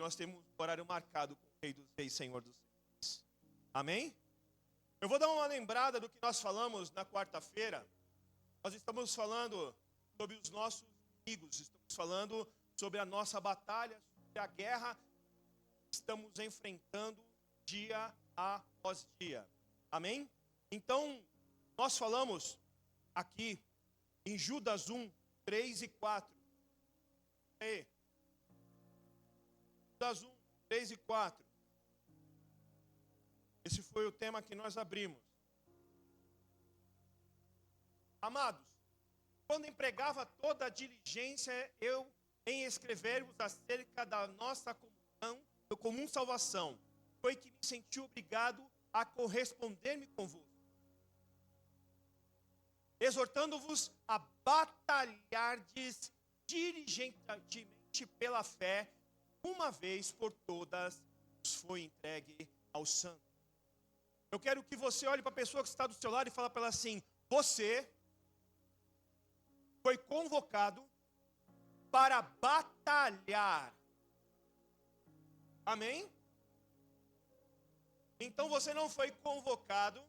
nós temos um horário marcado com o Rei dos Reis, Senhor dos Reis. Amém? Eu vou dar uma lembrada do que nós falamos na quarta-feira. Nós estamos falando sobre os nossos inimigos, estamos falando sobre a nossa batalha, sobre a guerra que estamos enfrentando dia após dia. Amém? Então, nós falamos aqui em Judas 1, 3 e 4. Aí. Judas 1, 3 e 4. Esse foi o tema que nós abrimos. Amados, quando empregava toda a diligência eu em escrever-vos acerca da nossa comum salvação, foi que me senti obrigado a corresponder-me convosco, exortando-vos a batalhardes diligentemente pela fé, uma vez por todas vos foi entregue ao santo. Eu quero que você olhe para a pessoa que está do seu lado e fale para ela assim: você foi convocado para batalhar. Amém? Então você não foi convocado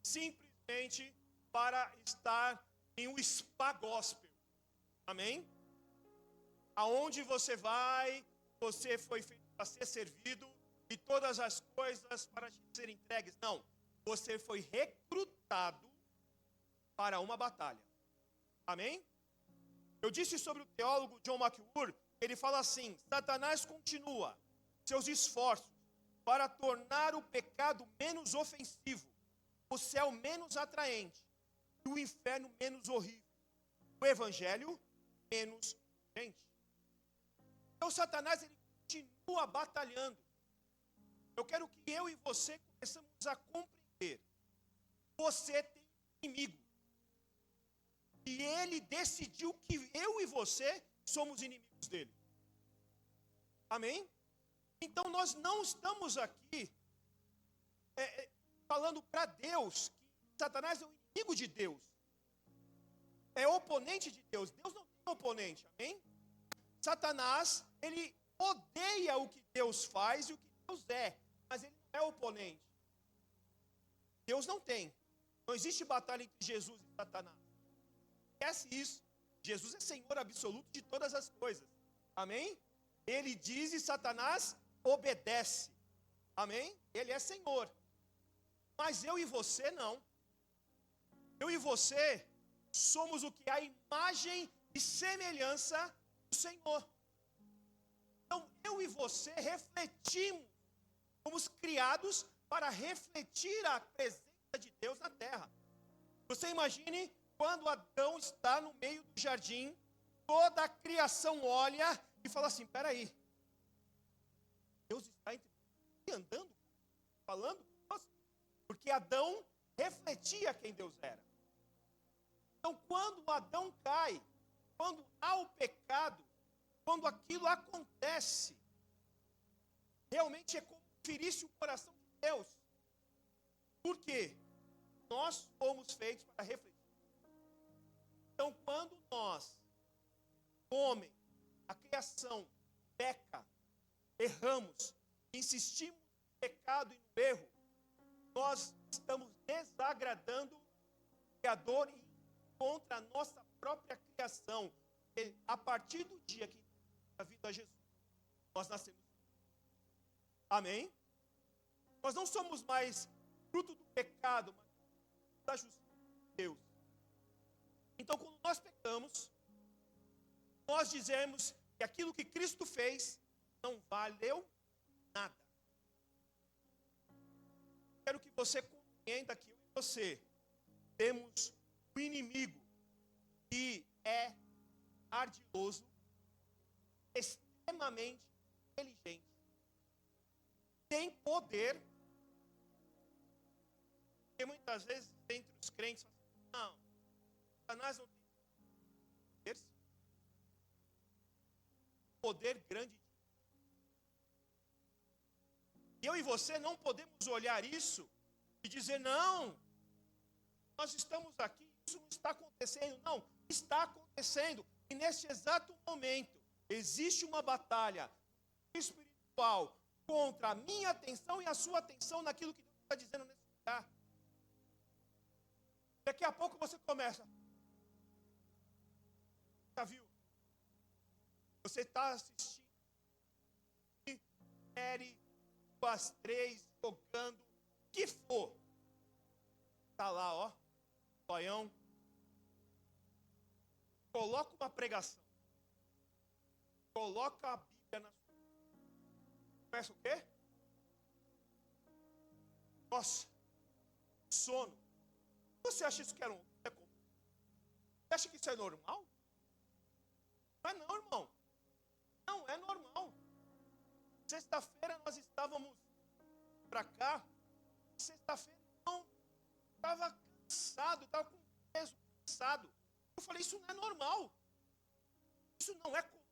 simplesmente para estar em um spa gospel. Amém? Aonde você vai, você foi feito para ser servido e todas as coisas para te serem entregues. Não, você foi recrutado para uma batalha. Amém? Eu disse sobre o teólogo John McWhorter, ele fala assim: Satanás continua seus esforços para tornar o pecado menos ofensivo, o céu menos atraente e o inferno menos horrível, o evangelho menos urgente. Então Satanás ele continua batalhando. Eu quero que eu e você começamos a compreender. Você tem um inimigo. E ele decidiu que eu e você somos inimigos dele. Amém? Então nós não estamos aqui falando para Deus que Satanás é o inimigo de Deus. É oponente de Deus. Deus não tem oponente. Amém? Satanás, ele odeia o que Deus faz e o que Deus é. Mas ele não é oponente. Deus não tem. Não existe batalha entre Jesus e Satanás. Esquece isso. Jesus é Senhor absoluto de todas as coisas. Amém? Ele diz e Satanás obedece. Amém? Ele é Senhor. Mas eu e você não. Eu e você somos o que? A imagem e semelhança do Senhor. Então eu e você refletimos. Fomos criados para refletir a presença de Deus na terra. Você imagine quando Adão está no meio do jardim, toda a criação olha e fala assim: peraí, Deus está entre nós, andando, falando com nós, porque Adão refletia quem Deus era. Então quando Adão cai, quando há o pecado, quando aquilo acontece, realmente é como ferisse o coração de Deus. Por quê? Nós fomos feitos para refletir. Então, quando nós, homem, a criação, peca, erramos, insistimos no pecado e no erro, nós estamos desagradando o Criador e contra a nossa própria criação. E a partir do dia que a vida a Jesus, nós nascemos. Amém? Nós não somos mais fruto do pecado, mas da justiça de Deus. Então, quando nós pecamos, nós dizemos que aquilo que Cristo fez não valeu nada. Quero que você compreenda que eu e você temos um inimigo que é ardiloso, extremamente inteligente, tem poder, porque muitas vezes entre os crentes não, Satanás não tem poder grande. E eu e você não podemos olhar isso e dizer: não, nós estamos aqui, isso não está acontecendo. Não, está acontecendo. E neste exato momento existe uma batalha no espírito espiritual contra a minha atenção e a sua atenção naquilo que Deus está dizendo nesse lugar. Daqui a pouco você começa. Já viu? Você está assistindo série, 2, 3, jogando, o que for. Está lá, ó, zoião. Coloca uma pregação. Coloca a Bíblia na sua. Começa o quê? Nossa, sono. Você acha isso que era Você acha que isso é normal? Não é não, irmão. Não é normal. Sexta-feira nós estávamos para cá. Sexta-feira, não. Estava cansado, estava com peso, cansado. Eu falei, isso não é normal. Isso não é comum.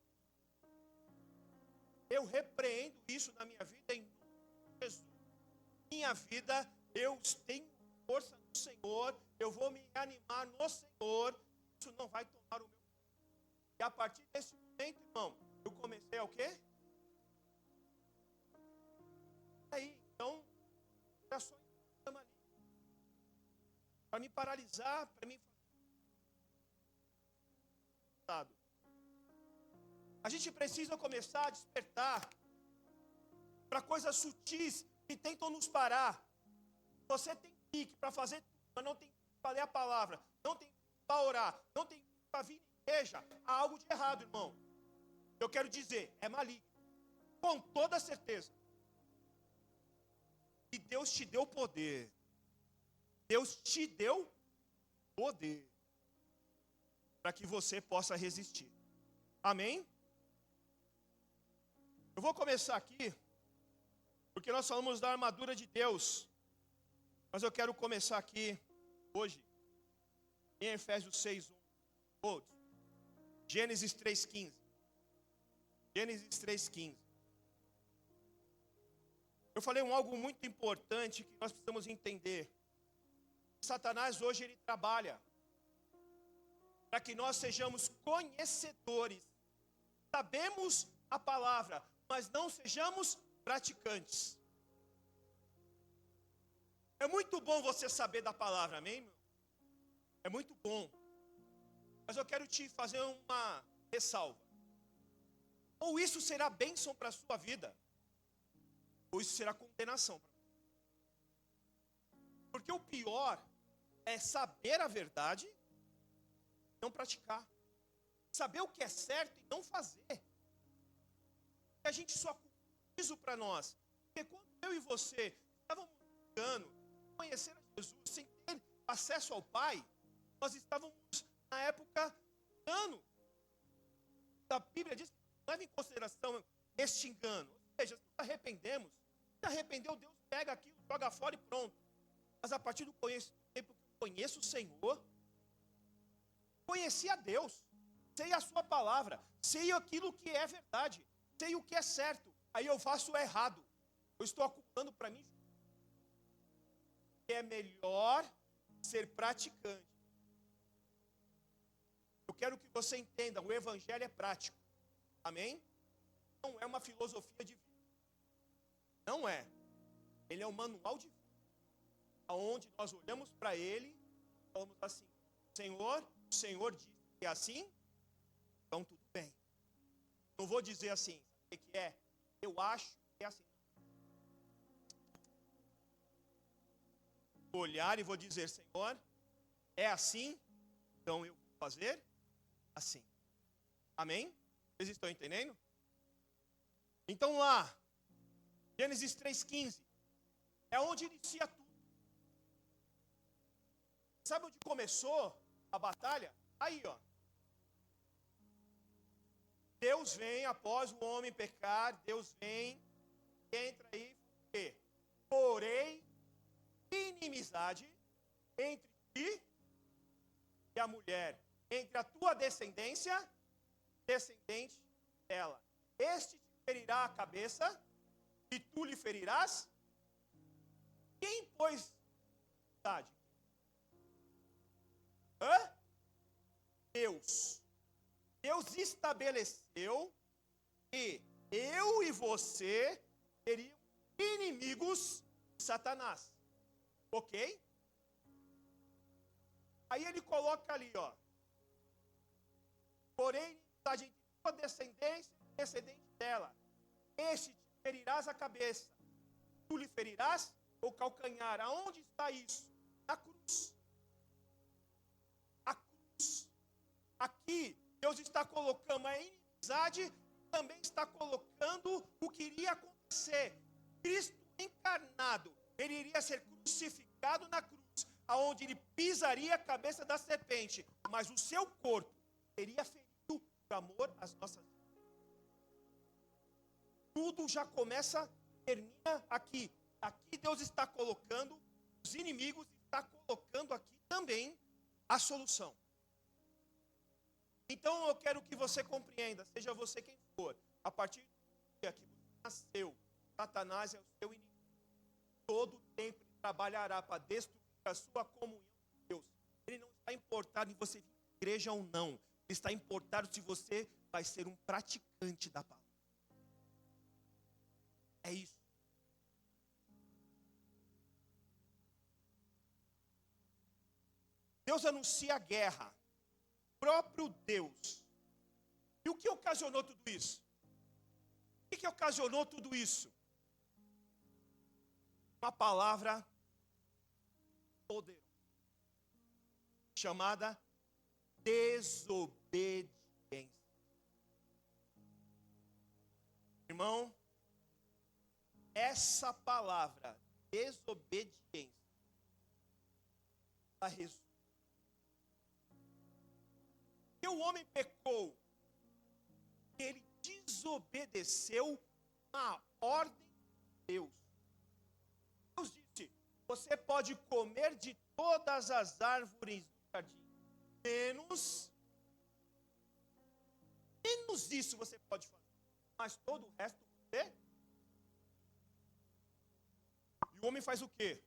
Eu repreendo isso na minha vida em nome de Jesus. Minha vida, eu tenho força no Senhor, eu vou me animar no Senhor. Isso não vai tomar o meu. E a partir desse momento, irmão, eu comecei a o quê? Aí, então, era só ali. Para me paralisar, para me fazer. A gente precisa começar a despertar para coisas sutis que tentam nos parar. Você tem pique para fazer tudo, mas não tem pique para ler a palavra, não tem pique para orar, não tem pique para vir na igreja. Há algo de errado, irmão. Eu quero dizer, é maligno. Com toda certeza. E Deus te deu poder. Deus te deu poder para que você possa resistir. Amém? Eu vou começar aqui, porque nós falamos da armadura de Deus. Mas eu quero começar aqui, hoje, em Efésios 6:1. Gênesis 3:15. Gênesis 3:15. Eu falei algo muito importante que nós precisamos entender. Satanás hoje ele trabalha para que nós sejamos conhecedores. Sabemos a palavra, mas não sejamos praticantes. É muito bom você saber da palavra, amém, irmão? É muito bom. Mas eu quero te fazer uma ressalva. Ou isso será bênção para a sua vida, ou isso será condenação para você. Porque o pior é saber a verdade e não praticar. Saber o que é certo e não fazer. E a gente só culpa isso para nós. Porque quando eu e você estávamos buscando conhecer a Jesus sem ter acesso ao Pai, nós estávamos na época engano. A Bíblia diz que não leva em consideração este engano. Ou seja, se nos arrependemos, se arrependeu, Deus pega aquilo, joga fora e pronto. Mas a partir do conhecimento que eu conheço o Senhor, conheci a Deus, sei a sua palavra, sei aquilo que é verdade, sei o que é certo, aí eu faço o errado, eu estou acumulando para mim. É melhor ser praticante. Eu quero que você entenda, o evangelho é prático, amém? Não é uma filosofia de vida, não é, ele é um manual de vida, onde nós olhamos para ele e falamos assim, Senhor, o Senhor disse que é assim, então tudo bem. Não vou dizer assim, sabe o que é? Eu acho que é assim. Vou olhar e vou dizer, Senhor, é assim, então eu vou fazer assim. Amém? Vocês estão entendendo? Então lá, Gênesis 3:15, é onde inicia tudo. Sabe onde começou a batalha? Aí, ó. Deus vem após o homem pecar, Deus vem, entra aí, e porém, inimizade entre ti e a mulher, entre a tua descendência, descendente dela. Este te ferirá a cabeça e tu lhe ferirás. Quem pôs inimizade? Deus. Deus estabeleceu que eu e você seríamos inimigos de Satanás. Ok? Aí ele coloca ali, ó. Porém, a gente tua descendência e descendente dela. Este te ferirás a cabeça. Tu lhe ferirás o calcanhar. Aonde está isso? Na cruz. A cruz. Aqui, Deus está colocando a inimizade, também está colocando o que iria acontecer. Cristo encarnado, ele iria ser crucificado na cruz, aonde ele pisaria a cabeça da serpente, mas o seu corpo seria ferido por amor às nossas vidas. Tudo já começa, termina aqui. Aqui Deus está colocando os inimigos, está colocando aqui também a solução. Então eu quero que você compreenda, seja você quem for, a partir do dia que você nasceu, Satanás é o seu inimigo. Todo tempo ele trabalhará para destruir a sua comunhão com Deus. Ele não está importado em você vir à igreja ou não. Ele está importado se você vai ser um praticante da palavra. É isso. Deus anuncia a guerra. Próprio Deus. E o que ocasionou tudo isso? O que ocasionou tudo isso? Uma palavra poderosa, chamada desobediência. Irmão, essa palavra, desobediência, ela resume. Porque o homem pecou, ele desobedeceu a ordem de Deus. Deus disse: você pode comer de todas as árvores do jardim, menos isso você pode fazer, mas todo o resto você. E o homem faz o quê?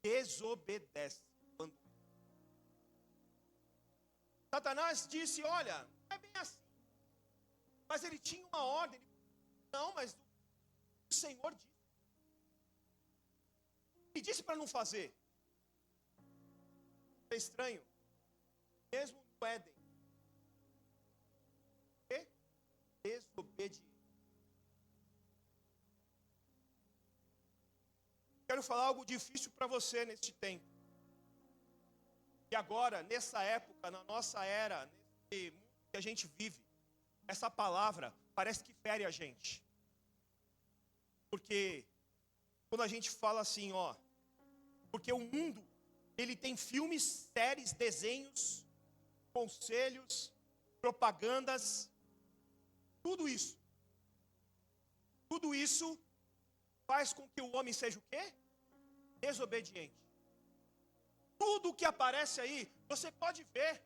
Desobedece. Satanás disse: olha, não é bem assim. Mas ele tinha uma ordem. Não, mas o Senhor disse. Ele disse para não fazer. É estranho. Mesmo no Éden. Desobediência. Quero falar algo difícil para você neste tempo. E agora, nessa época, na nossa era, nesse mundo que a gente vive, essa palavra parece que fere a gente. Porque quando a gente fala assim, ó, porque o mundo, ele tem filmes, séries, desenhos, conselhos, propagandas, tudo isso. Tudo isso faz com que o homem seja o quê? Desobediente. Tudo que aparece aí, você pode ver.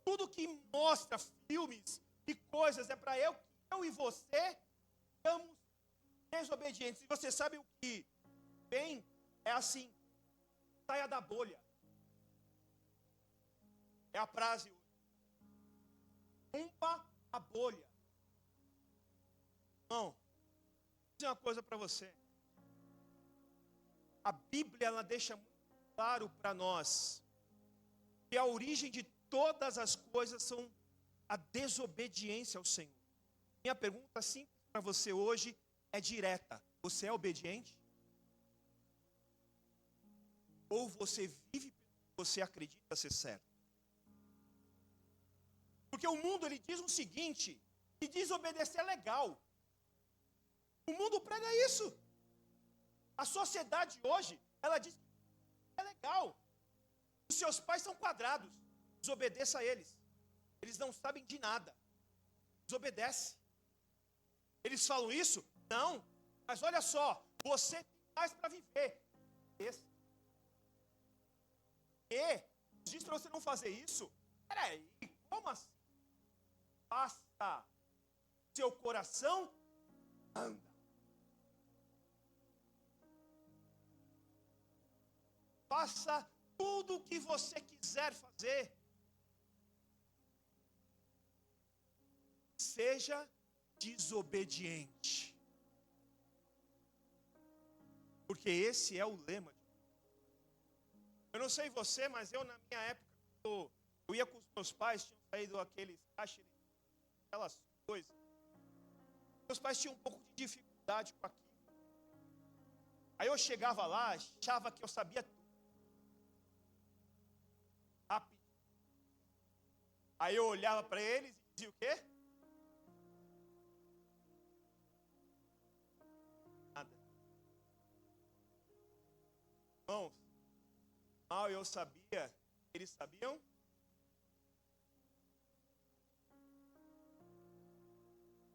Tudo que mostra filmes e coisas é para eu e você estamos desobedientes. E você sabe o que vem? É assim, saia da bolha. É a frase hoje. Rompa a bolha. Não, vou dizer uma coisa para você. A Bíblia, ela deixa muito claro para nós que a origem de todas as coisas são a desobediência ao Senhor. Minha pergunta simples para você hoje é direta. Você é obediente? Ou você vive pelo que você acredita ser certo? Porque o mundo, ele diz o seguinte, que desobedecer é legal. O mundo prega isso. A sociedade hoje, ela diz que é legal. Os seus pais são quadrados. Desobedeça a eles. Eles não sabem de nada. Desobedece. Eles falam isso? Não. Mas olha só, você tem mais para viver. E diz para você não fazer isso. Peraí, como assim? Basta. Seu coração anda. Faça tudo o que você quiser fazer. Seja desobediente. Porque esse é o lema. Eu não sei você, mas eu na minha época, eu ia com os meus pais, tinham saído aqueles caixas, aquelas coisas. Meus pais tinham um pouco de dificuldade com aquilo. Aí eu chegava lá, achava que eu sabia tudo. Rápido. Aí eu olhava para eles e dizia o quê? Nada. Irmãos, mal eu sabia, eles sabiam?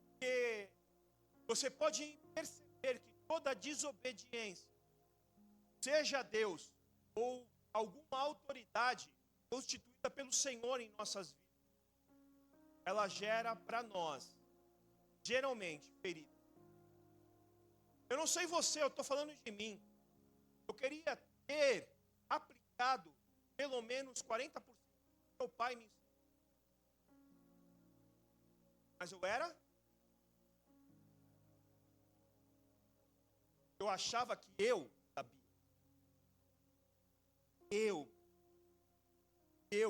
Porque você pode perceber que toda desobediência, seja Deus ou alguma autoridade constituída pelo Senhor em nossas vidas, ela gera para nós, geralmente, ferida. Eu não sei você, eu estou falando de mim. Eu queria ter aplicado pelo menos 40% do que meu pai me ensinou. Mas eu achava que eu sabia. Eu e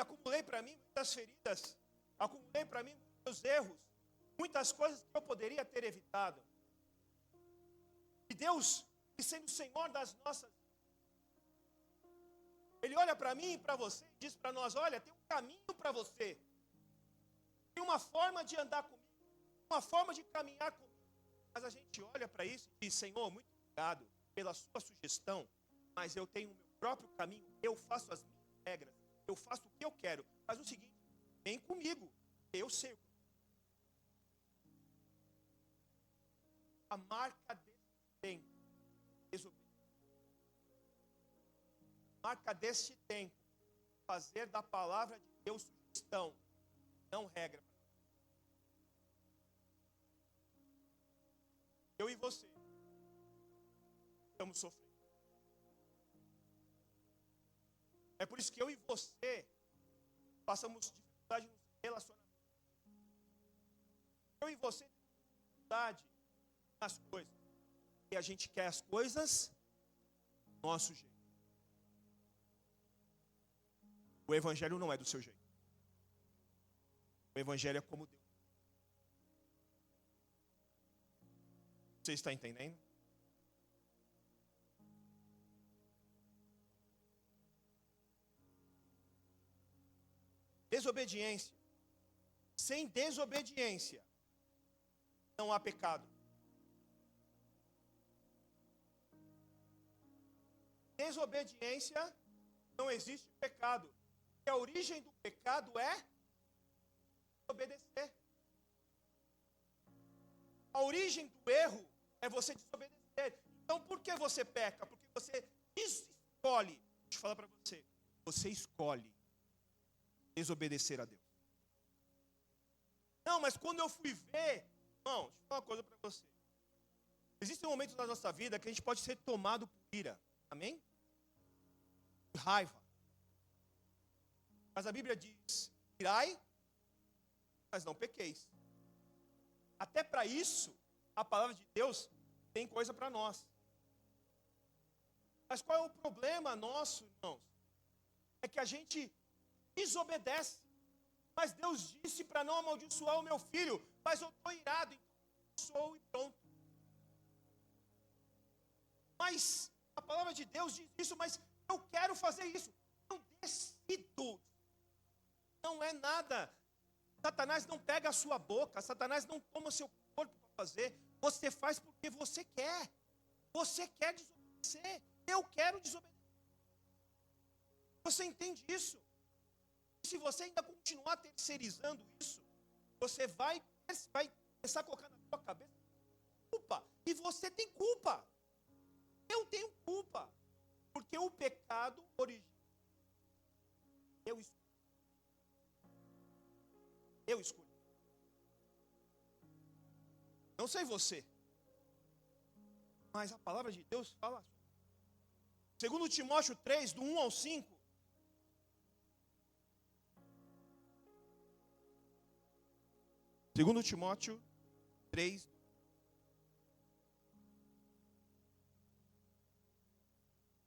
acumulei para mim muitas feridas, acumulei para mim muitos erros, muitas coisas que eu poderia ter evitado. E Deus, que sendo o Senhor das nossas vidas, Ele olha para mim e para você e diz para nós, olha, tem um caminho para você. Tem uma forma de andar comigo, uma forma de caminhar comigo. Mas a gente olha para isso e diz, Senhor, muito obrigado pela sua sugestão, mas eu tenho o meu próprio caminho, eu faço as minhas regras, eu faço o que eu quero. Faz o seguinte, vem comigo, eu sei. A marca desse tempo, marca deste tempo, fazer da palavra de Deus sugestão, não regra. Eu e você estamos sofrendo. É por isso que eu e você passamos dificuldade nos relacionamentos. Eu e você temos dificuldade nas coisas. E a gente quer as coisas do nosso jeito. O evangelho não é do seu jeito. O evangelho é como Deus. Você está entendendo? Desobediência. Sem desobediência, não há pecado. Desobediência, não existe pecado. E a origem do pecado é desobedecer. A origem do erro é você desobedecer. Então, por que você peca? Porque você escolhe. Deixa eu falar para você. Você escolhe desobedecer a Deus. Não, mas quando eu fui ver... Irmão, deixa eu falar uma coisa para você. Existem momentos na nossa vida que a gente pode ser tomado por ira. Amém? Raiva. Mas a Bíblia diz, irai, mas não pequeis. Até para isso, a palavra de Deus tem coisa para nós. Mas qual é o problema nosso, irmãos? É que a gente desobedece. Mas Deus disse para não amaldiçoar o meu filho. Mas eu estou irado, então sou e pronto. Mas a palavra de Deus diz isso, mas eu quero fazer isso. Eu decido. Não é nada. Satanás não pega a sua boca. Satanás não toma o seu corpo para fazer. Você faz porque você quer. Você quer desobedecer. Eu quero desobedecer. Você entende isso? E se você ainda continuar terceirizando isso, você vai começar a colocar na sua cabeça culpa. E você tem culpa. Eu tenho culpa. Porque o pecado origina. Eu escolhi. Não sei você. Mas a palavra de Deus fala. Segundo Timóteo 3, do 1 ao 5. 2 Timóteo 3.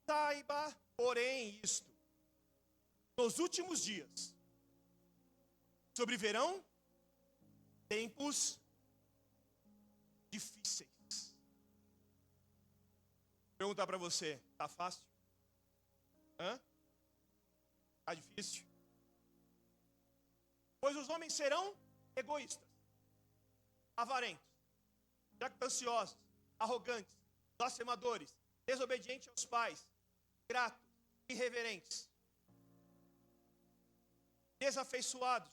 Saiba, porém, isto: nos últimos dias sobrevirão tempos difíceis. Vou perguntar para você, tá fácil? Tá difícil? Pois os homens serão egoístas, avarentos, jactanciosos, arrogantes, blasfemadores, desobedientes aos pais, ingratos, irreverentes, desafeiçoados,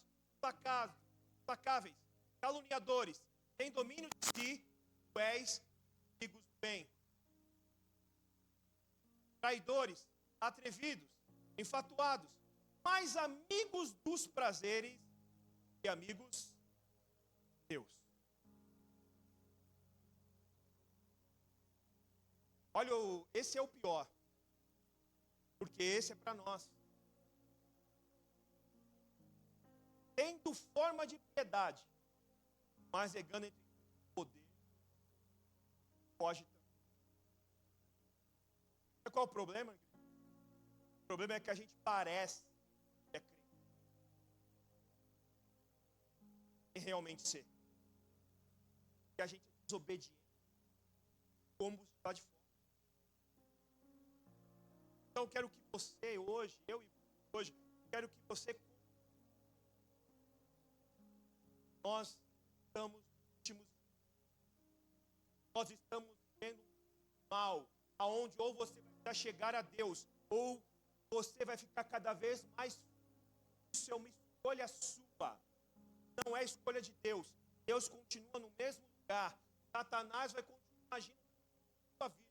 implacáveis, caluniadores, sem domínio de si, cruéis, amigos do bem, traidores, atrevidos, enfatuados, mais amigos dos prazeres que amigos de Deus. Olha, esse é o pior, porque esse é para nós. Tendo forma de piedade, mas negando entre poder, foge também. Sabe qual é o problema? O problema é que a gente parece que é crente, sem realmente ser. Que a gente é desobediente, como está de fora. Então eu quero que você hoje, eu e você hoje, quero que você, nós estamos nos últimos dias. Nós estamos vivendo um mal, aonde ou você vai chegar a Deus, ou você vai ficar cada vez mais. Isso é uma escolha sua, não é escolha de Deus. Deus continua no mesmo lugar. Satanás vai continuar agindo na sua vida,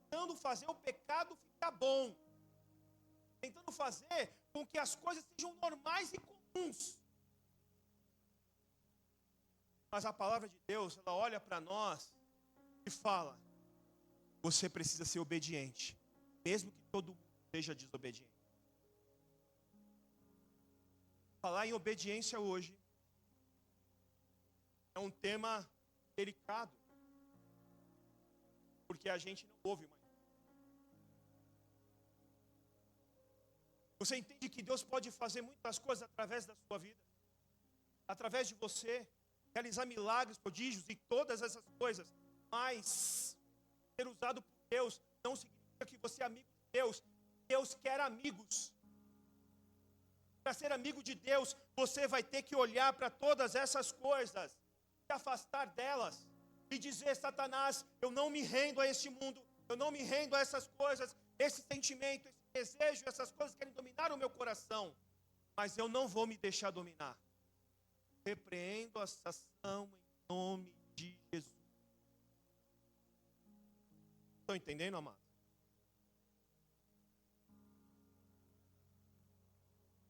tentando fazer o pecado ficar bom, tentando fazer com que as coisas sejam normais e comuns. Mas a palavra de Deus, ela olha para nós e fala: você precisa ser obediente, mesmo que todo mundo seja desobediente. Falar em obediência hoje é um tema delicado, porque a gente não ouve mais. Você entende que Deus pode fazer muitas coisas através da sua vida, através de você, realizar milagres, prodígios e todas essas coisas, mas ser usado por Deus não significa que você é amigo de Deus. Deus quer amigos. Para ser amigo de Deus, você vai ter que olhar para todas essas coisas, se afastar delas e dizer: Satanás, eu não me rendo a este mundo, eu não me rendo a essas coisas, esse sentimento, esse desejo, essas coisas querem dominar o meu coração, mas eu não vou me deixar dominar. Repreendo essa ação em nome de Jesus. Estão entendendo, amados?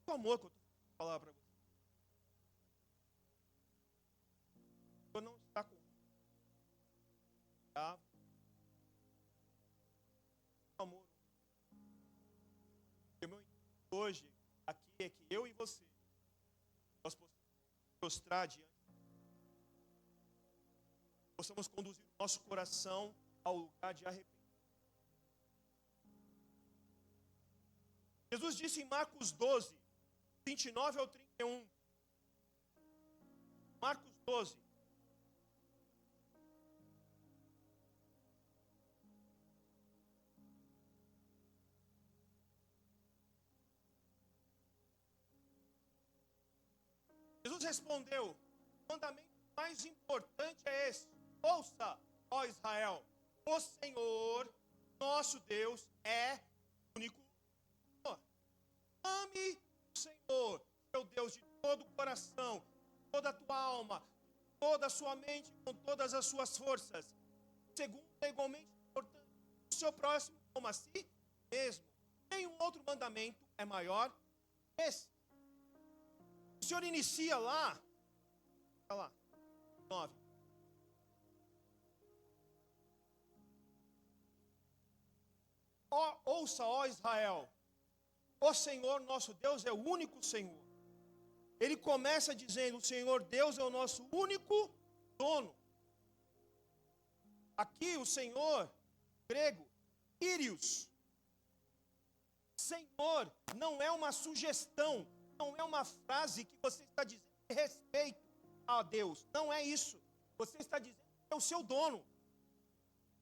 O amor que eu estou falando para você. Eu não está com bravo. Amor. O meu intuito hoje aqui é que eu e você nós possamos prostrar diante, possamos conduzir o nosso coração ao lugar de arrependimento. Jesus disse em Marcos 12, 29 ao 31. Marcos 12. Jesus respondeu: o mandamento mais importante é esse: ouça, ó Israel, o Senhor, nosso Deus, é único Senhor. Ame o Senhor, teu Deus, de todo o coração, toda a tua alma, toda a sua mente, com todas as suas forças. Segundo, é igualmente importante, o seu próximo como a si mesmo. Nenhum outro mandamento é maior que esse. O Senhor inicia lá, olha lá, 9. Ouça, ó Israel, o Senhor nosso Deus é o único Senhor. ele começa dizendo: o Senhor Deus é o nosso único dono. Aqui o Senhor, grego, Kyrios. Senhor não é uma sugestão, não é uma frase que você está dizendo de respeito a Deus. Não é isso. Você está dizendo que é o seu dono.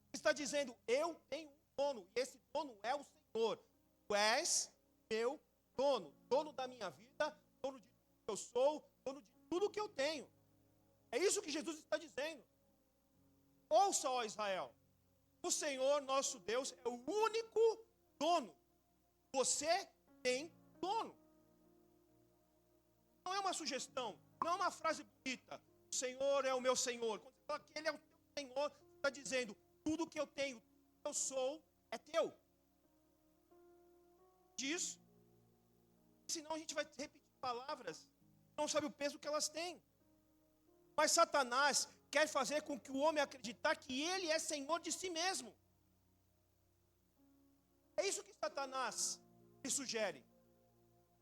Você está dizendo: eu tenho um dono, e esse dono é o Senhor. Tu és meu dono, dono da minha vida, dono de tudo que eu sou, dono de tudo que eu tenho. É isso que Jesus está dizendo. Ouça, ó Israel, o Senhor nosso Deus é o único dono. Você tem dono. Não é uma sugestão, não é uma frase bonita. O Senhor é o meu Senhor. Quando você fala que Ele é o teu Senhor, você está dizendo: tudo que eu tenho, tudo que eu sou, é teu. Disso. Senão a gente vai repetir palavras, não sabe o peso que elas têm. Mas Satanás quer fazer com que o homem acreditar que ele é senhor de si mesmo. É isso que Satanás lhe sugere.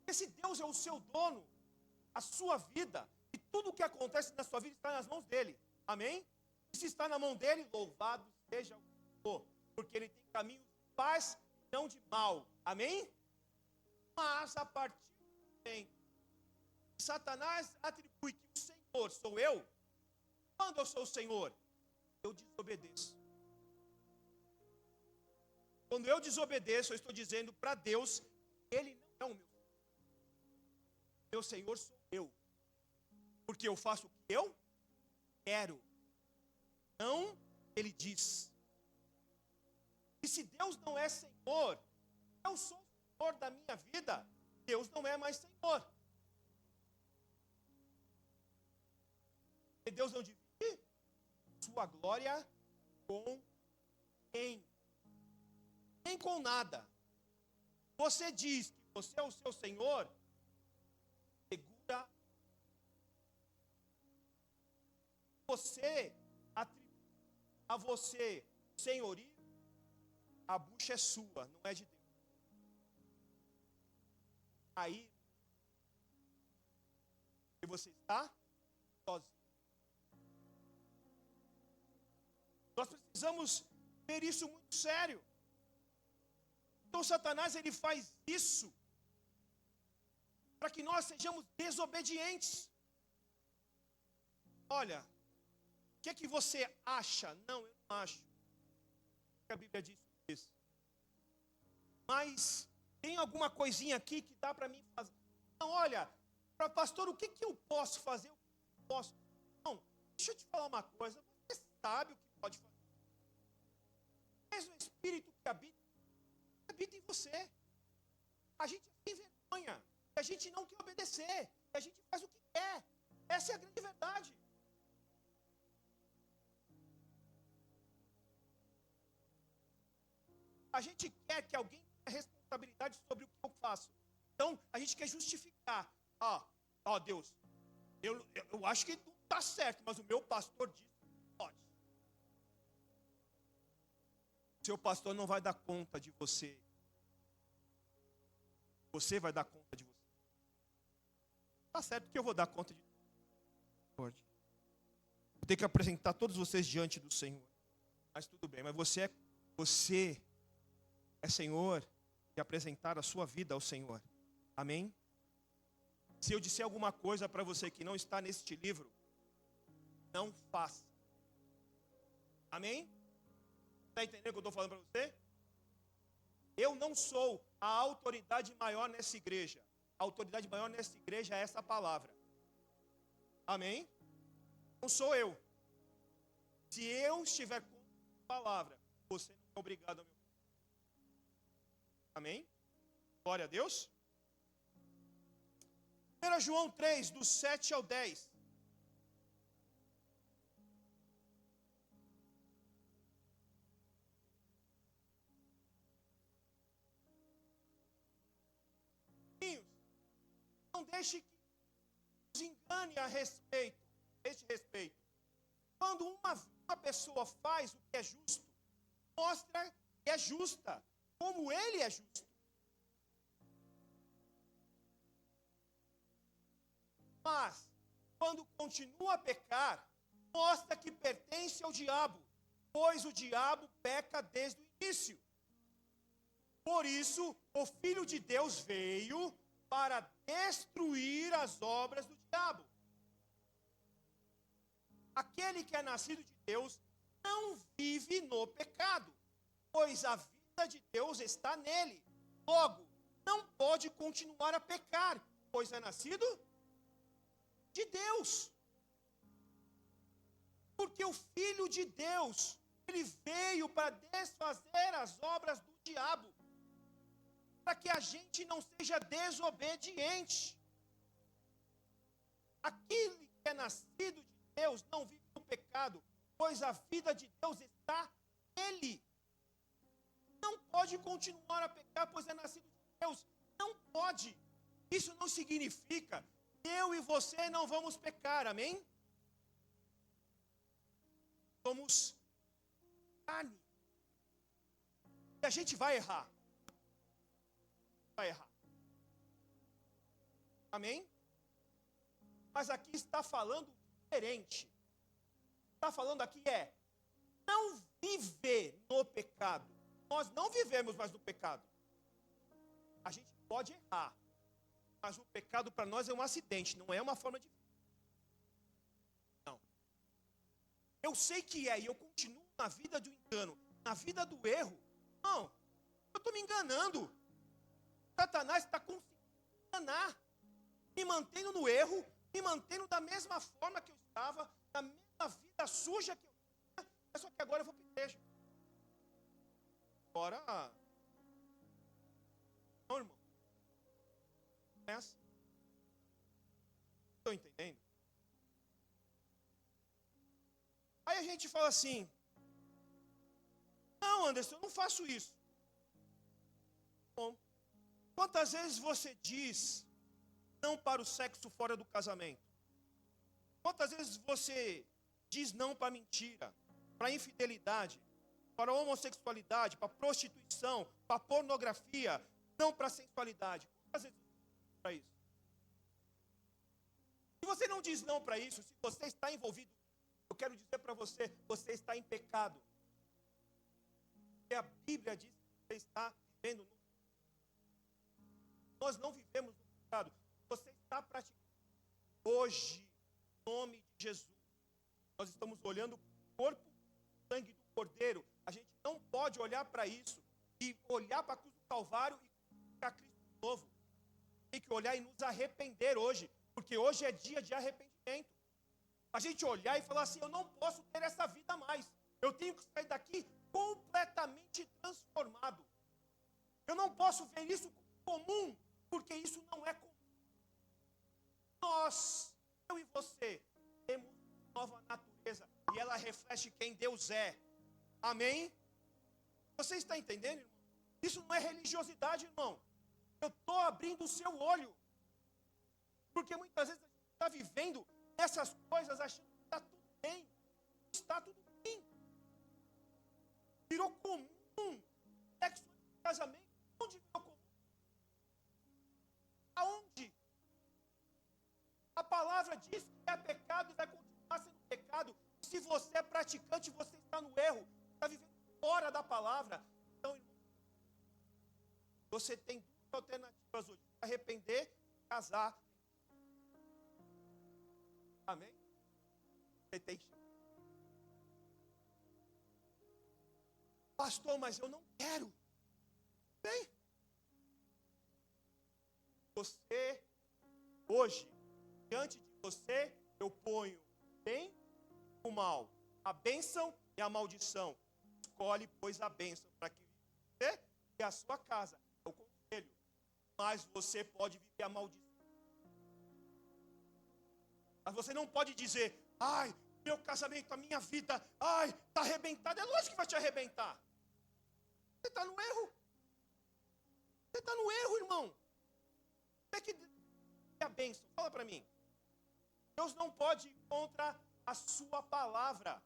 Esse Deus é o seu dono, a sua vida, e tudo o que acontece na sua vida está nas mãos dele. Amém? E se está na mão dele, louvado seja o Senhor, porque ele tem caminhos de paz e não de mal. Amém? Mas a partir do momento que Satanás atribui que o Senhor sou eu, quando eu sou o Senhor, eu desobedeço. Quando eu desobedeço, eu estou dizendo para Deus que Ele não é o meu Senhor. Meu Senhor sou eu. Porque eu faço o que eu quero. Não, Ele diz. E se Deus não é Senhor, eu sou Senhor da minha vida, Deus não é mais Senhor. E Deus não divide sua glória com quem? Nem com nada. Você diz que você é o seu Senhor, segura. Você atribui a você senhorio, a bucha é sua, não é de Deus. Aí, e você está sozinho. Nós precisamos ver isso muito sério. Então Satanás, ele faz isso para que nós sejamos desobedientes. Olha, o que é que você acha? Não, eu não acho. A Bíblia diz isso. Mas tem alguma coisinha aqui que dá para mim fazer? Não, olha, para pastor, o que eu posso fazer? O que eu posso? Não, deixa eu te falar uma coisa. Você sabe o que pode fazer. Mas o Espírito que habita em você. A gente tem vergonha. A gente não quer obedecer. A gente faz o que quer. Essa é a grande verdade. A gente quer que alguém tenha responsabilidade sobre o que eu faço. Então, a gente quer justificar. Deus, eu acho que não está certo, mas o meu pastor diz que pode. Seu pastor não vai dar conta de você. Você vai dar conta de você. Está certo que eu vou dar conta de você. Pode. Eu tenho que apresentar todos vocês diante do Senhor. Mas tudo bem, mas você é Senhor e apresentar a sua vida ao Senhor. Amém? Se eu disser alguma coisa para você que não está neste livro, não faça. Amém? Está entendendo o que eu estou falando para você? Eu não sou a autoridade maior nessa igreja. A autoridade maior nessa igreja é essa palavra. Amém? Não sou eu. Se eu estiver com a palavra, você não é obrigado a me ouvir. Amém? Glória a Deus. 1 João 3, do 7 ao 10. Não deixe que nos engane a este respeito. Quando uma pessoa faz o que é justo, mostra que é justa, como ele é justo. Mas, quando continua a pecar, mostra que pertence ao diabo, pois o diabo peca desde o início. Por isso, o Filho de Deus veio para destruir as obras do diabo. Aquele que é nascido de Deus não vive no pecado, pois a vida de Deus está nele. Logo, não pode continuar a pecar, pois é nascido de Deus. Porque o Filho de Deus, ele veio para desfazer as obras do diabo, para que a gente não seja desobediente. Aquele que é nascido de Deus não vive no pecado, pois a vida de Deus está nele. Não pode continuar a pecar, pois é nascido de Deus. Não pode. Isso não significa que eu e você não vamos pecar, amém? Somos carne. E a gente vai errar. Vai errar. Amém? Mas aqui está falando diferente. Está falando aqui não viver no pecado. Nós não vivemos mais no pecado. A gente pode errar, mas o pecado para nós é um acidente, não é uma forma de vida. Não. Eu sei que e eu continuo na vida do engano, na vida do erro. Não, eu estou me enganando. Satanás está conseguindo me enganar, me mantendo no erro, me mantendo da mesma forma que eu estava, na mesma vida suja que eu tinha, só que agora eu vou para a igreja. Agora, não, irmão, é assim. Estou entendendo? Aí a gente fala assim, não, Anderson, eu não faço isso. Bom, quantas vezes você diz não para o sexo fora do casamento? Quantas vezes você diz não para a mentira, para a infidelidade, para a homossexualidade, para a prostituição, para a pornografia, não para a sensualidade? Quantas vezes você diz para isso? Se você não diz não para isso, se você está envolvido, eu quero dizer para você, você está em pecado. Porque a Bíblia diz que você está vivendo no pecado. Nós não vivemos no pecado. Você está praticando. Hoje, em nome de Jesus, nós estamos olhando para o corpo e sangue do Cordeiro. A gente não pode olhar para isso e olhar para a cruz do Calvário e ficar Cristo de novo. Tem que olhar e nos arrepender hoje, porque hoje é dia de arrependimento. A gente olhar e falar assim, eu não posso ter essa vida mais. Eu tenho que sair daqui completamente transformado. Eu não posso ver isso como comum, porque isso não é comum. Nós, eu e você, temos nova natureza e ela reflete quem Deus é. Amém? Você está entendendo, irmão? Isso não é religiosidade, irmão. Eu estou abrindo o seu olho. Porque muitas vezes a gente está vivendo essas coisas achando que está tudo bem. Está tudo bem. Virou comum. Sexo de casamento. Onde virou comum? Aonde? A palavra diz que é pecado e vai continuar sendo pecado. Se você é praticante, você está no erro. Está vivendo fora da palavra. Então, irmão, você tem duas alternativas hoje: arrepender e casar. Amém? Você tem chance. Pastor, mas eu não quero. Bem, você, hoje, diante de você, eu ponho o bem e o mal, a bênção e a maldição. Escolhe, pois, a bênção para que você e a sua casa. É o conselho. Mas você pode viver a maldição. Mas você não pode dizer, ai, meu casamento, a minha vida, ai, está arrebentado. É lógico que vai te arrebentar. Você está no erro. Você está no erro, irmão. Como é que é a bênção? Fala para mim. Deus não pode ir contra a sua palavra.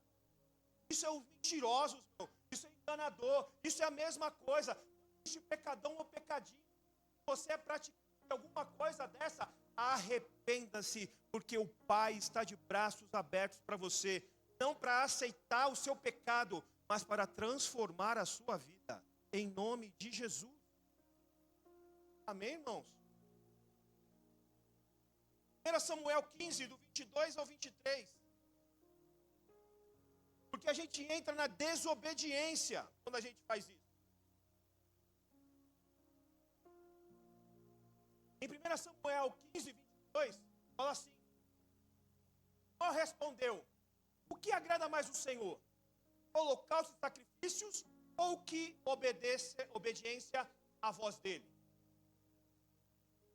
Isso é o mentiroso, irmão. Isso é enganador. Isso é a mesma coisa. Não existe pecadão ou pecadinho. Se você é praticante de alguma coisa dessa, arrependa-se, porque o Pai está de braços abertos para você, não para aceitar o seu pecado, mas para transformar a sua vida, em nome de Jesus. Amém, irmãos? 1 Samuel 15, do 22 ao 23. Porque a gente entra na desobediência quando a gente faz isso. Em 1 Samuel 15, 22, fala assim: Ó respondeu: o que agrada mais o Senhor? Holocaustos e sacrifícios, ou que obediência à voz dele?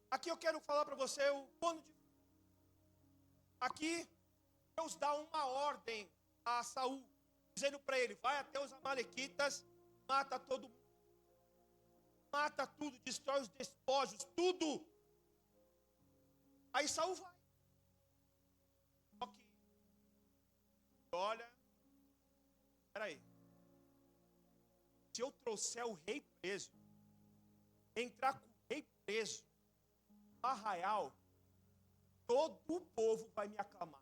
Aqui eu quero falar para você o plano de... Aqui Deus dá uma ordem a Saul, dizendo para ele: vai até os amalequitas, mata todo mundo, mata tudo, destrói os despojos, tudo. Aí Saul vai. Só que, olha, peraí, se eu trouxer o rei preso, entrar com o rei preso no arraial, todo o povo vai me aclamar.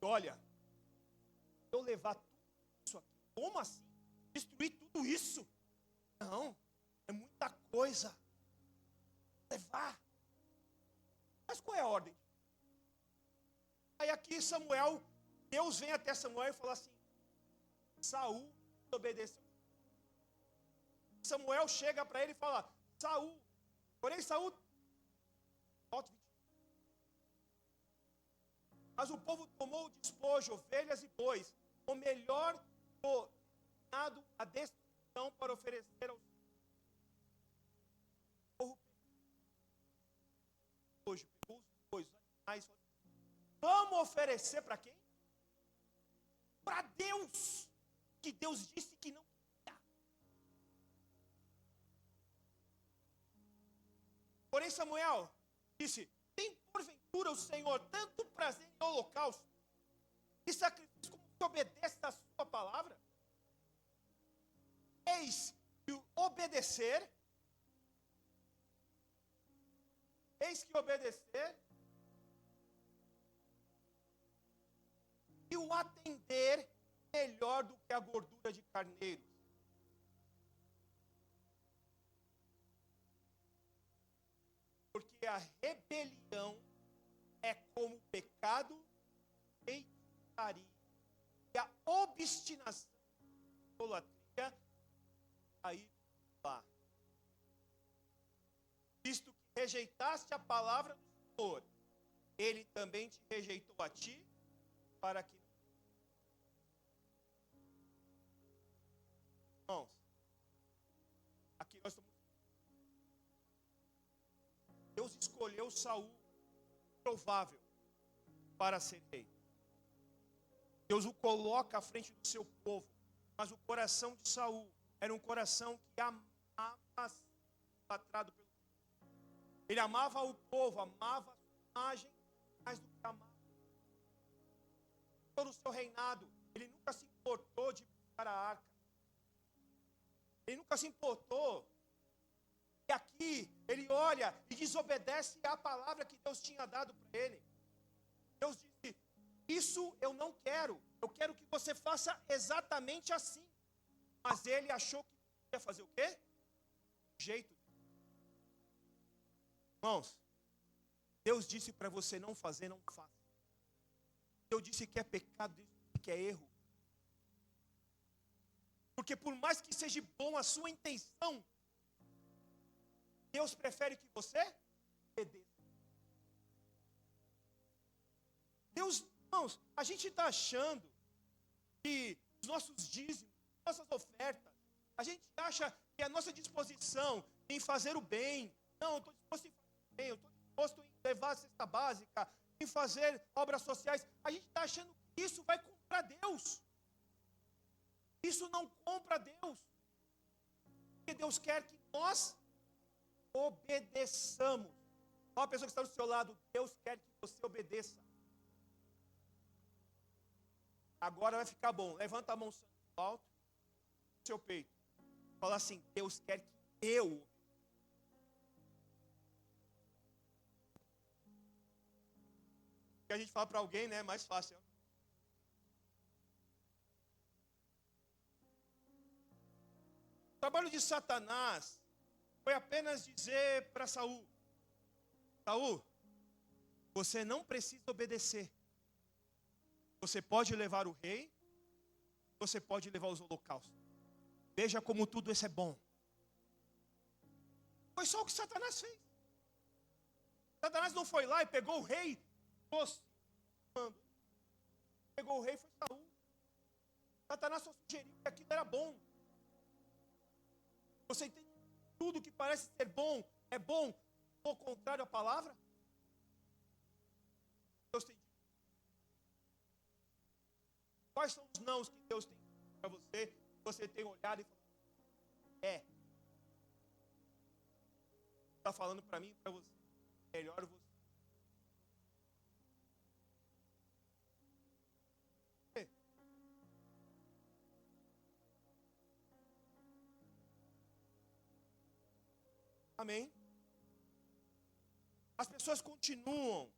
Olha, eu levar tudo isso aqui, como assim? Destruir tudo isso? Não, é muita coisa. Levar. Mas qual é a ordem? Aí aqui Samuel, Deus vem até Samuel e fala assim: Saul obedeceu. Samuel chega para ele e fala: Saul, porém Saul, mas o povo tomou o despojo, ovelhas e bois, o melhor do ganado, a destruição para oferecer aos hoje, pegou os bois, os animais. Vamos oferecer para quem? Para Deus, que Deus disse que não queria. Porém Samuel disse: tem porventura o Senhor tanto prazer em holocausto e sacrifício como que obedece a sua palavra? Eis que obedecer e o atender melhor do que a gordura de carneiros. Porque a rebelião é como o pecado, feitiçaria e a obstinação, idolatria, aí lá. Visto que rejeitaste a palavra do Senhor, ele também te rejeitou a ti, para que não. Irmãos, aqui nós estamos... Deus escolheu Saul, provável, para ser rei. Deus o coloca à frente do seu povo, mas o coração de Saul era um coração que amava ser idolatrado pelo povo. Ele amava o povo, amava a sua imagem mais do que amava. Todo o seu reinado, ele nunca se importou de buscar a arca. Ele nunca se importou. E aqui ele olha e desobedece à palavra que Deus tinha dado para ele. Deus disse: isso eu não quero. Eu quero que você faça exatamente assim. Mas ele achou que ia fazer o quê? Jeito. Irmãos, Deus disse para você não fazer, não faça. Deus disse que é pecado, Deus disse que é erro. Porque por mais que seja bom a sua intenção, Deus prefere que você obedeça. Deus, irmãos, a gente está achando que os nossos dízimos, nossas ofertas, a gente acha que a nossa disposição em fazer o bem, não, eu estou disposto em fazer o bem, eu estou disposto em levar a cesta básica, em fazer obras sociais, a gente está achando que isso vai comprar Deus. Isso não compra Deus. Porque Deus quer que nós obedeçamos. Olha a pessoa que está do seu lado: Deus quer que você obedeça. Agora vai ficar bom. Levanta a mão alto no seu peito. Fala assim: Deus quer que eu obedeça. que a gente fala para alguém, né? É mais fácil. O trabalho de Satanás foi apenas dizer para Saul: Saul, você não precisa obedecer. Você pode levar o rei, você pode levar os holocaustos. Veja como tudo isso é bom. Foi só o que Satanás fez. Satanás não foi lá e pegou o rei, pegou o rei e foi Saul. Satanás só sugeriu que aquilo era bom. Você entende? Tudo que parece ser bom é bom, ao contrário à palavra? Deus tem dito. Quais são os nãos que Deus tem dito para você? Você tem olhado e falado: está falando para mim e para você. Melhor você. Amém? As pessoas continuam.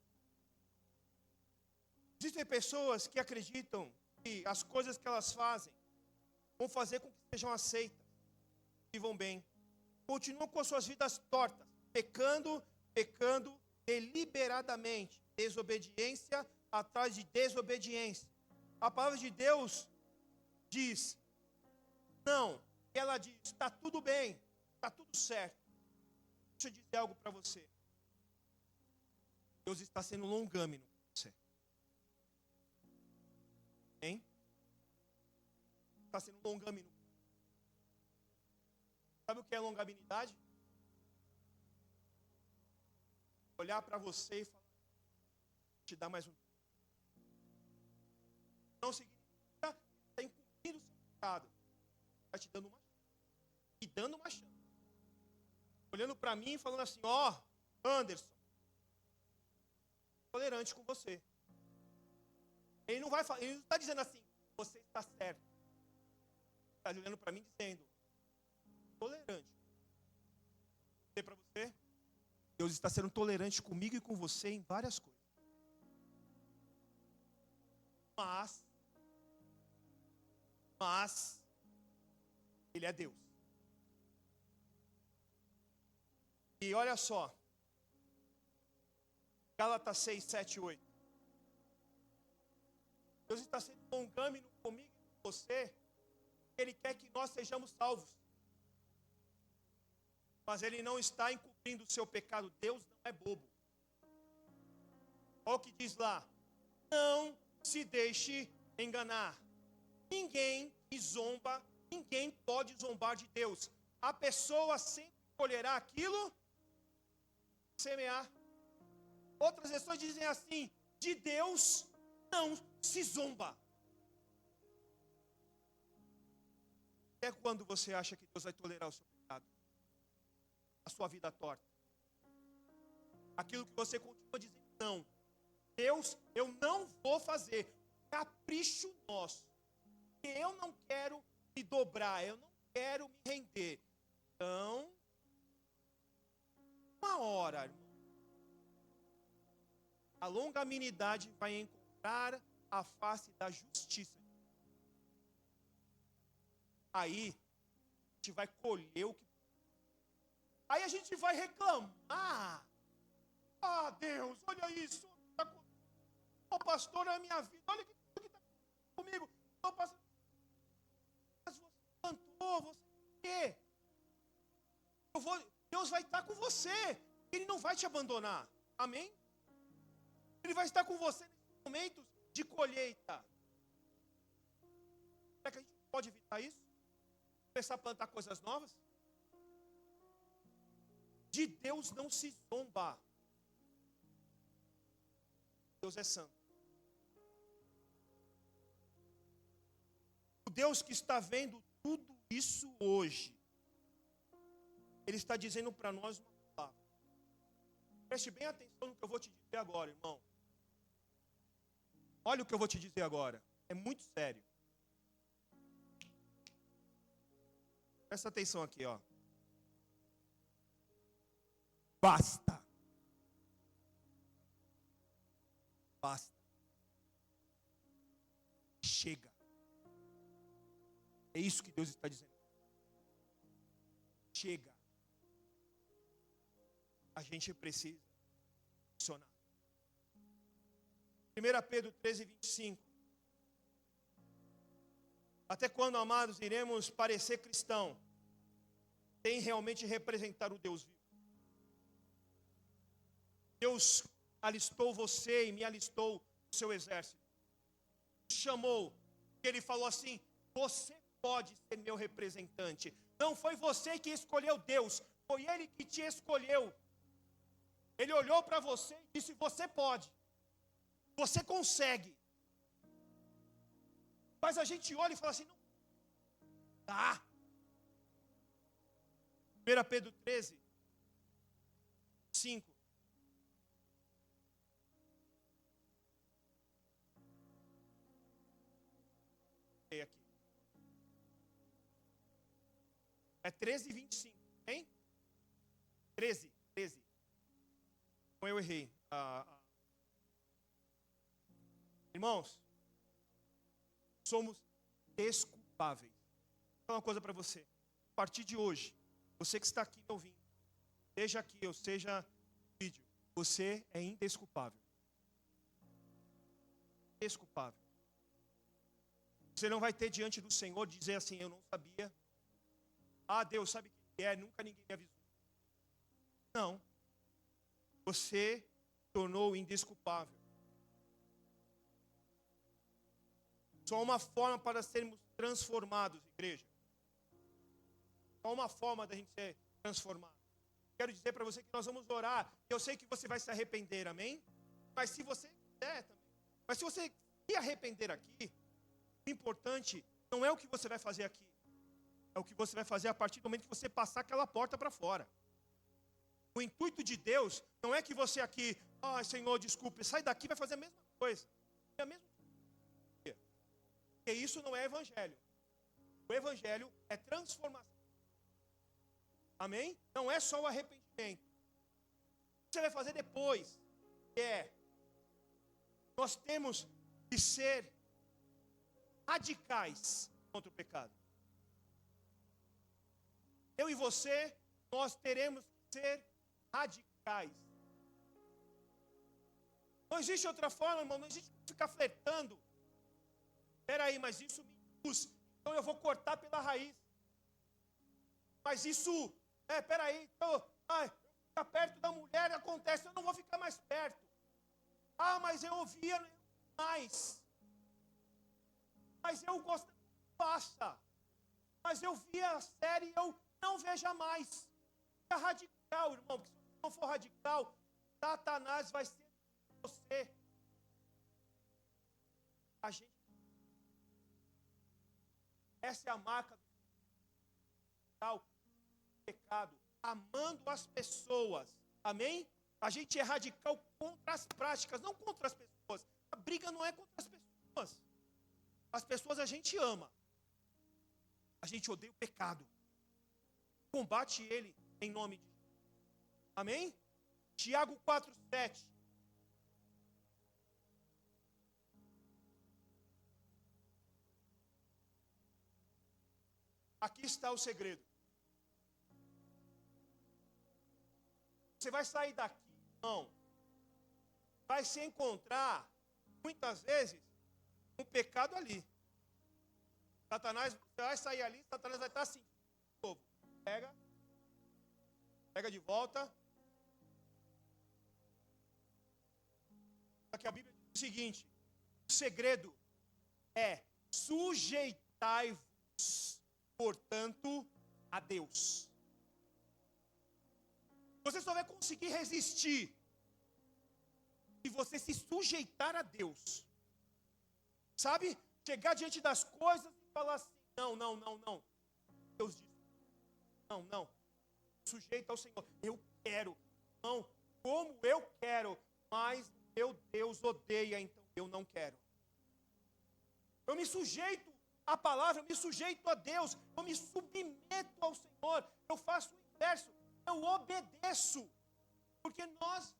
Existem pessoas que acreditam que as coisas que elas fazem vão fazer com que sejam aceitas, vivam bem. Continuam com as suas vidas tortas, pecando deliberadamente, desobediência atrás de desobediência. A palavra de Deus diz: não, ela diz: está tudo bem, está tudo certo. Deixa eu dizer algo para você. Deus está sendo longâmino com você. Hein? Está sendo longâmino. Sabe o que é longanimidade? Olhar para você e falar: te dar mais um tempo. Não significa que está incumprindo o seu pecado. Está te dando uma chance. E dando uma chance. Olhando para mim e falando assim: ó, Anderson, tolerante com você. Ele não está dizendo assim: você está certo. Ele está olhando para mim dizendo: tolerante. Sei para você, Deus está sendo tolerante comigo e com você em várias coisas. Mas Ele é Deus. E olha só, Gálatas 6, 7, 8. Deus está sendo longâmino comigo e com você. Ele quer que nós sejamos salvos. Mas Ele não está encobrindo o seu pecado. Deus não é bobo. Olha o que diz lá: não se deixe enganar. Ninguém zomba, ninguém pode zombar de Deus. A pessoa sempre colherá aquilo que semear. Outras versões dizem assim: de Deus não se zomba. Até quando você acha que Deus vai tolerar o seu pecado? A sua vida torta? Aquilo que você continua dizendo: não, Deus, eu não vou fazer. Capricho nosso. Eu não quero me dobrar, eu não quero me render. Então, uma hora, irmão, a longanimidade vai encontrar a face da justiça. Aí, a gente vai colher o que... Aí a gente vai reclamar. Ah, Deus, olha isso. Ô, pastor, é a minha vida. Olha o que está comigo. Ô, pastor, mas você plantou, você o quê? Deus vai estar com você. Ele não vai te abandonar. Amém? Ele vai estar com você nesses momentos de colheita. Será que a gente pode evitar isso? Começar a plantar coisas novas? De Deus não se zomba. Deus é santo. O Deus que está vendo tudo isso hoje, Ele está dizendo para nós uma palavra. Preste bem atenção no que eu vou te dizer agora, irmão. Olha o que eu vou te dizer agora. É muito sério. Presta atenção aqui, ó. Basta. Basta. chega. É isso que Deus está dizendo. Chega. A gente precisa funcionar. 1 Pedro 13, 25. Até quando, amados, iremos parecer cristão? Tem realmente representar o Deus vivo. Deus alistou você e me alistou o seu exército. Chamou, ele falou assim: você pode ser meu representante. Não foi você que escolheu Deus, foi Ele que te escolheu. Ele olhou para você e disse: você pode, você consegue. Mas a gente olha e fala assim: não dá. 1 Pedro 13, 5. Aqui. É 13, 25, hein? 13. Então eu errei. Irmãos, somos desculpáveis. Vou falar uma coisa para você. A partir de hoje, você que está aqui me ouvindo, seja aqui ou seja no vídeo, você é indesculpável. Desculpável. Você não vai ter diante do Senhor dizer assim: eu não sabia. Ah, Deus sabe o que é, nunca ninguém me avisou. Não. Você se tornou indesculpável. Só uma forma para sermos transformados, igreja. Só uma forma da gente ser transformado. Quero dizer para você que nós vamos orar. Eu sei que você vai se arrepender, amém? Mas se você quiser também. Mas se você se arrepender aqui, o importante não é o que você vai fazer aqui. É o que você vai fazer a partir do momento que você passar aquela porta para fora. O intuito de Deus não é que você aqui, Senhor, desculpe, sai daqui e vai fazer a mesma coisa. É a mesma coisa. Porque isso não é evangelho. O evangelho é transformação. Amém? Não é só o arrependimento. O que você vai fazer depois? Nós temos que ser radicais contra o pecado. Eu e você, nós teremos que ser radicais. Não existe outra forma, irmão. Não existe ficar flertando. Espera aí, mas isso me induz. Então eu vou cortar pela raiz. Mas isso, espera aí, então, ficar perto da mulher acontece, eu não vou ficar mais perto. Mas eu ouvia mais. Mas eu gosto, passa. Mas eu via a série e eu não veja mais. Fica radical, irmão, porque se você não for radical, Satanás vai ser você. Essa é a marca do pecado, amando as pessoas. Amém? A gente é radical contra as práticas, não contra as pessoas. A briga não é contra as pessoas. As pessoas a gente ama. A gente odeia o pecado. Combate ele em nome de Jesus. Amém? Tiago 4:7. Aqui está o segredo. Você vai sair daqui, irmão, vai se encontrar, muitas vezes, um pecado ali. Satanás, você vai sair ali, Satanás vai estar assim, de novo. Pega de volta. Só que a Bíblia diz o seguinte: o segredo é sujeitai-vos, portanto, a Deus. Você só vai conseguir resistir se você se sujeitar a Deus. Sabe? Chegar diante das coisas e falar assim: não. Deus diz: não. Sujeita ao Senhor. Eu quero. Não, como eu quero. Mas meu Deus odeia, então eu não quero. Eu me sujeito à palavra, eu me sujeito a Deus. Eu me submeto ao Senhor. Eu faço o inverso. Eu obedeço. Porque nós,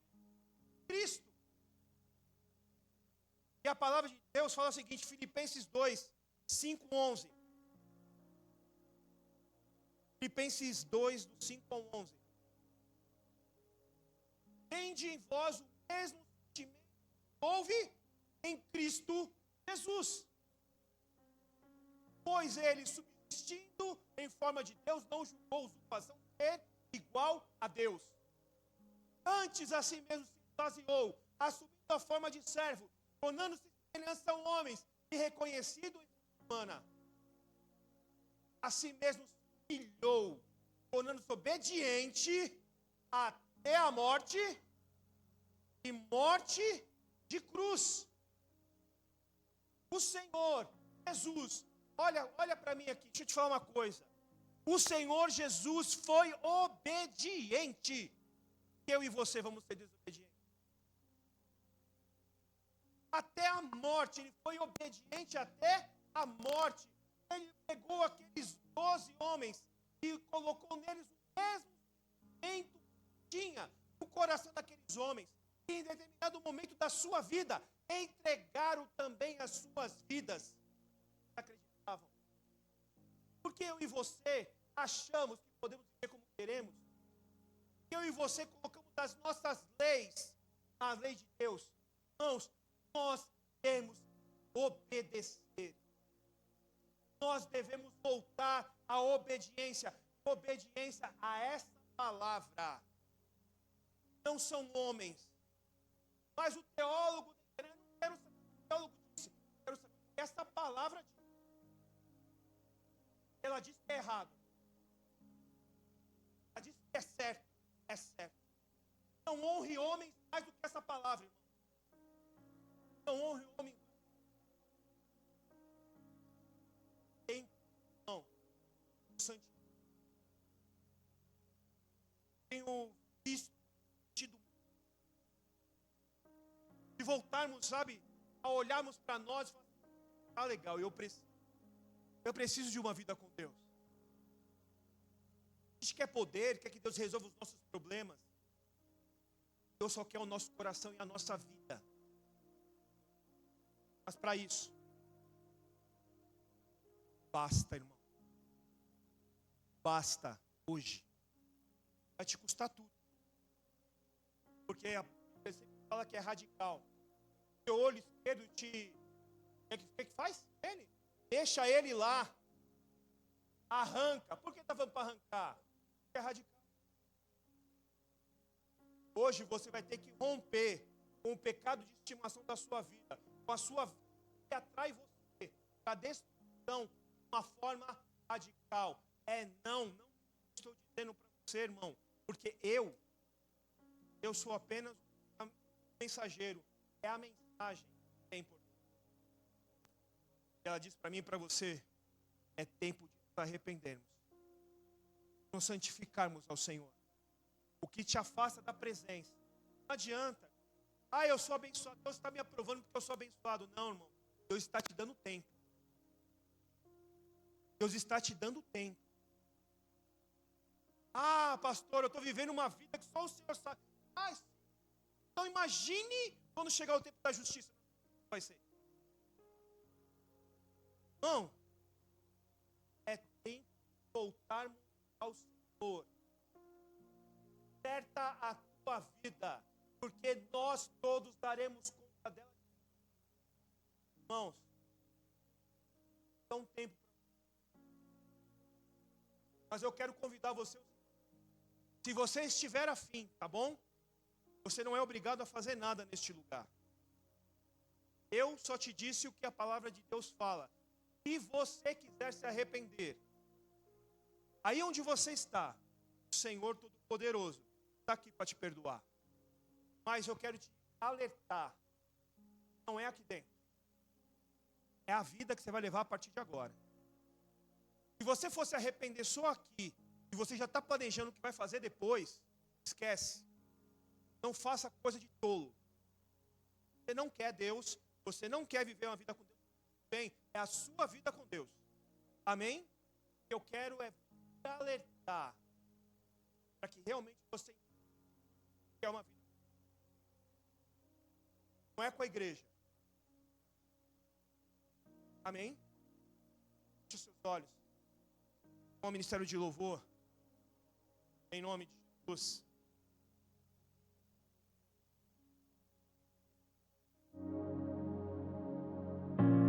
Cristo. E a palavra de Deus fala o seguinte, Filipenses 2, 5, 11. Filipenses 2, do 5 ao 11. Tende em vós o mesmo sentimento que houve em Cristo Jesus. Pois ele, subsistindo em forma de Deus, não julgou usurpação de ser igual a Deus. Antes, a si mesmo se esvaziou, assumindo a forma de servo, tornando-se semelhança a homens, e reconhecido em forma humana. A si mesmo se humilhou, tornando-se obediente até a morte, e morte de cruz. O Senhor Jesus, olha para mim aqui, deixa eu te falar uma coisa. O Senhor Jesus foi obediente. Eu e você vamos ser desobedientes. Até a morte, ele foi obediente até a morte. Ele pegou aqueles 12 homens e colocou neles o mesmo sentimento que tinha no coração daqueles homens. E em determinado momento da sua vida, entregaram também as suas vidas. Acreditavam. Porque eu e você achamos que podemos viver como queremos. Eu e você colocamos as nossas leis na lei de Deus. Irmãos, nós temos que obedecer. Nós devemos voltar à obediência. Obediência a essa palavra. Não são homens. Mas o teólogo, eu não quero saber o que o teólogo disse. Eu quero saber o que essa palavra diz. Ela diz que é errado. Ela diz que é certo. É certo. Não honre homens mais do que essa palavra, irmão. Não honre homens. Tem, não. Tenho visto de voltarmos, sabe, a olharmos para nós e falar, ah, legal, eu preciso de uma vida com Deus. A gente quer poder, quer que Deus resolva os nossos problemas. Deus só quer o nosso coração e a nossa vida. Mas para isso, basta, irmão. Basta hoje. Vai te custar tudo. Porque a Bíblia sempre fala que é radical. O olho esquerdo te... O que faz? Ele. Deixa ele lá. Arranca. Por que está falando para arrancar? Porque é radical. Hoje você vai ter que romper com o pecado de estimação da sua vida. Com a sua vida que atrai você para a destruição de uma forma radical. Não estou dizendo para você, irmão. Porque eu sou apenas um mensageiro. É a mensagem que é importante. Ela diz para mim e para você, é tempo de nos arrependermos. Nos santificarmos ao Senhor. O que te afasta da presença. Não adianta. Ah, eu sou abençoado. Deus está me aprovando porque eu sou abençoado. Não, irmão. Deus está te dando tempo. Deus está te dando tempo. Ah, pastor, eu estou vivendo uma vida que só o Senhor sabe. Ah, então imagine quando chegar o tempo da justiça. Vai ser. Irmão, é tempo de voltarmos ao Senhor. Acerta a tua vida, porque nós todos daremos conta dela. Irmãos, dá um tempo. Mas eu quero convidar você. Se você estiver afim, tá bom? Você não é obrigado a fazer nada neste lugar. Eu só te disse o que a palavra de Deus fala. Se você quiser se arrepender, aí onde você está, o Senhor Todo-Poderoso está aqui para te perdoar. Mas eu quero te alertar. Não é aqui dentro. É a vida que você vai levar a partir de agora. Se você for se arrepender só aqui, e você já está planejando o que vai fazer depois, esquece. Não faça coisa de tolo. Você não quer Deus, você não quer viver uma vida com Deus. Bem, é a sua vida com Deus. Amém? O que eu quero é te alertar para que realmente você quer uma vida. Não é com a igreja. Amém? Feche os seus olhos. Com o ministério de louvor, em nome de Jesus.